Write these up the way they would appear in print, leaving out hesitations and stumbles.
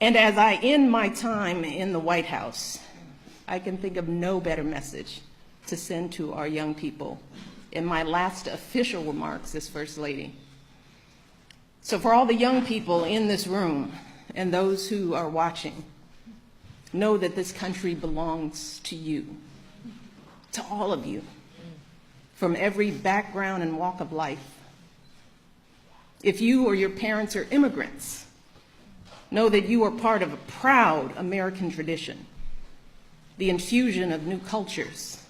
And as I end my time in the White House, I can think of no better message to send to our young people in my last official remarks as First Lady. So for all the young people in this room and those who are watching, know that this country belongs to you, to all of you, from every background and walk of life. If you or your parents are immigrants, know that you are part of a proud American tradition, the infusion of new cultures,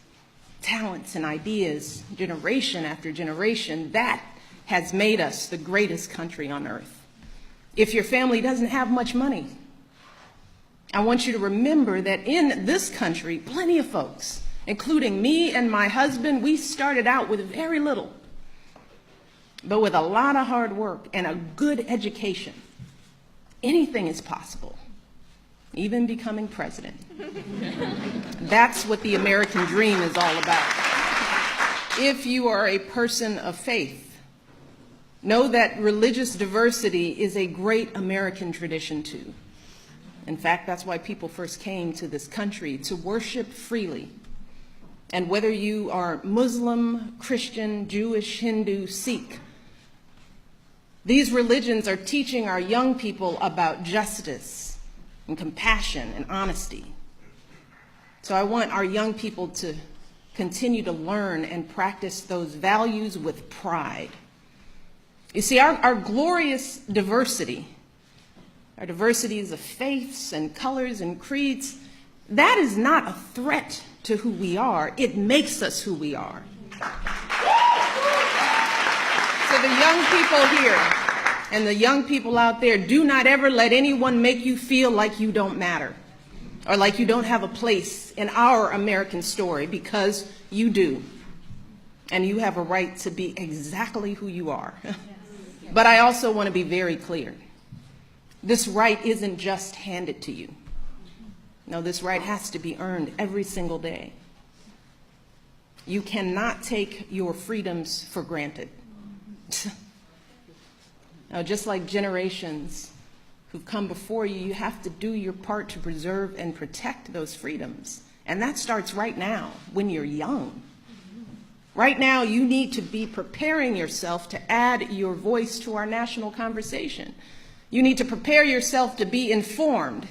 talents, and ideas, generation after generation, that has made us the greatest country on earth. If your family doesn't have much money, I want you to remember that in this country, plenty of folks, including me and my husband, we started out with very little, but with a lot of hard work and a good education, anything is possible, even becoming president. That's what the American dream is all about. If you are a person of faith, know that religious diversity is a great American tradition too. In fact, that's why people first came to this country, to worship freely. And whether you are Muslim, Christian, Jewish, Hindu, Sikh, these religions are teaching our young people about justice and compassion and honesty. So I want our young people to continue to learn and practice those values with pride. You see, our glorious diversity, our diversities of faiths and colors and creeds, that is not a threat to who we are. It makes us who we are. So the young people here and the young people out there, do not ever let anyone make you feel like you don't matter or like you don't have a place in our American story, because you do. And you have a right to be exactly who you are. But I also want to be very clear. This right isn't just handed to you. No, this right has to be earned every single day. You cannot take your freedoms for granted. Now, just like generations who've come before you, you have to do your part to preserve and protect those freedoms. And that starts right now, when you're young. Right now, you need to be preparing yourself to add your voice to our national conversation. You need to prepare yourself to be informed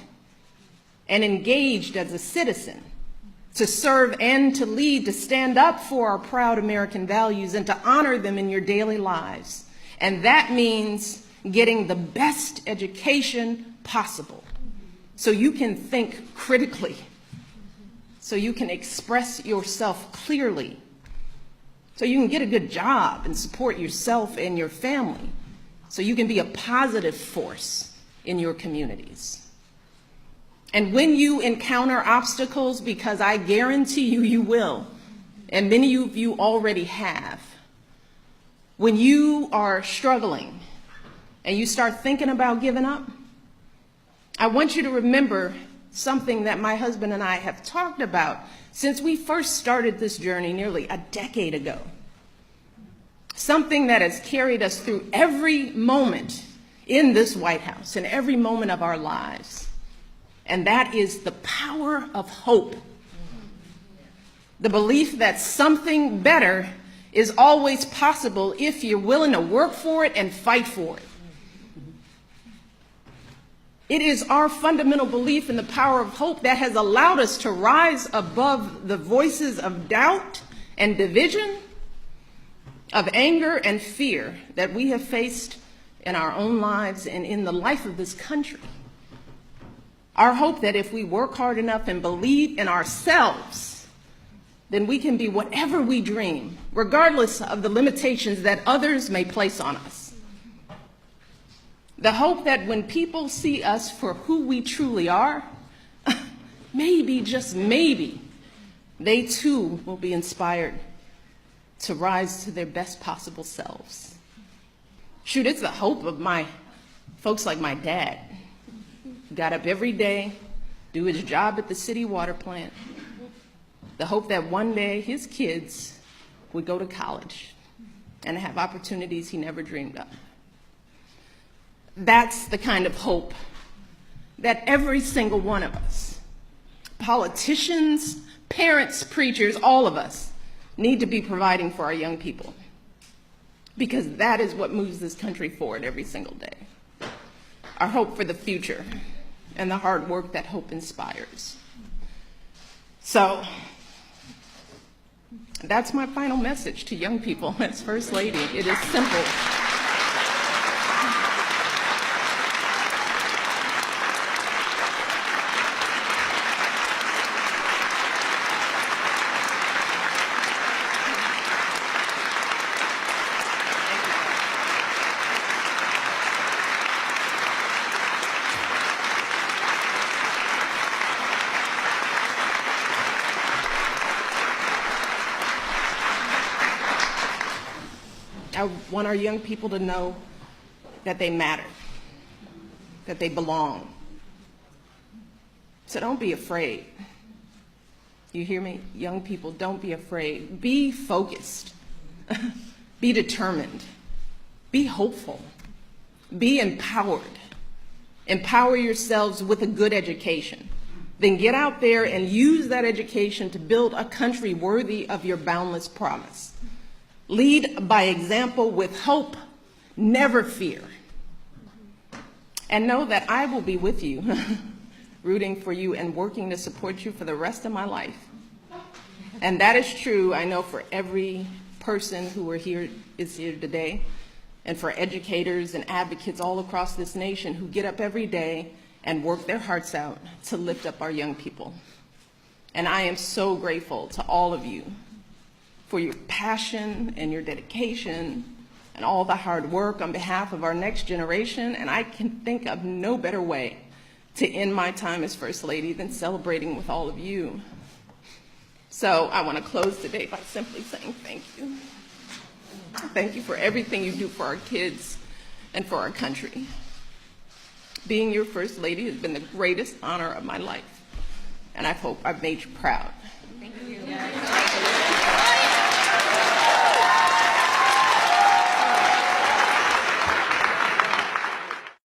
and engaged as a citizen, to serve and to lead, to stand up for our proud American values and to honor them in your daily lives. And that means getting the best education possible so you can think critically, so you can express yourself clearly, so you can get a good job and support yourself and your family, so you can be a positive force in your communities. And when you encounter obstacles, because I guarantee you, you will, and many of you already have, when you are struggling and you start thinking about giving up, I want you to remember something that my husband and I have talked about since we first started this journey nearly a decade ago. Something that has carried us through every moment in this White House and every moment of our lives. And that is the power of hope. The belief that something better is always possible if you're willing to work for it and fight for it. It is our fundamental belief in the power of hope that has allowed us to rise above the voices of doubt and division, of anger and fear that we have faced in our own lives and in the life of this country. Our hope that if we work hard enough and believe in ourselves, then we can be whatever we dream, regardless of the limitations that others may place on us. The hope that when people see us for who we truly are, maybe, just maybe, they too will be inspired to rise to their best possible selves. Shoot, it's the hope of my folks like my dad. Got up every day, do his job at the city water plant. The hope that one day his kids would go to college and have opportunities he never dreamed of. That's the kind of hope that every single one of us, politicians, parents, preachers, all of us, need to be providing for our young people, because that is what moves this country forward every single day. Our hope for the future and the hard work that hope inspires. So that's my final message to young people as First Lady. It is simple. I want our young people to know that they matter, that they belong. So don't be afraid. You hear me? Young people, don't be afraid. Be focused. Be determined. Be hopeful. Be empowered. Empower yourselves with a good education. Then get out there and use that education to build a country worthy of your boundless promise. Lead by example with hope, never fear. And know that I will be with you, rooting for you and working to support you for the rest of my life. And that is true, I know, for every person who is here today, and for educators and advocates all across this nation who get up every day and work their hearts out to lift up our young people. And I am so grateful to all of you for your passion and your dedication and all the hard work on behalf of our next generation. And I can think of no better way to end my time as First Lady than celebrating with all of you. So I want to close today by simply saying thank you. Thank you for everything you do for our kids and for our country. Being your First Lady has been the greatest honor of my life, and I hope I've made you proud. Thank you.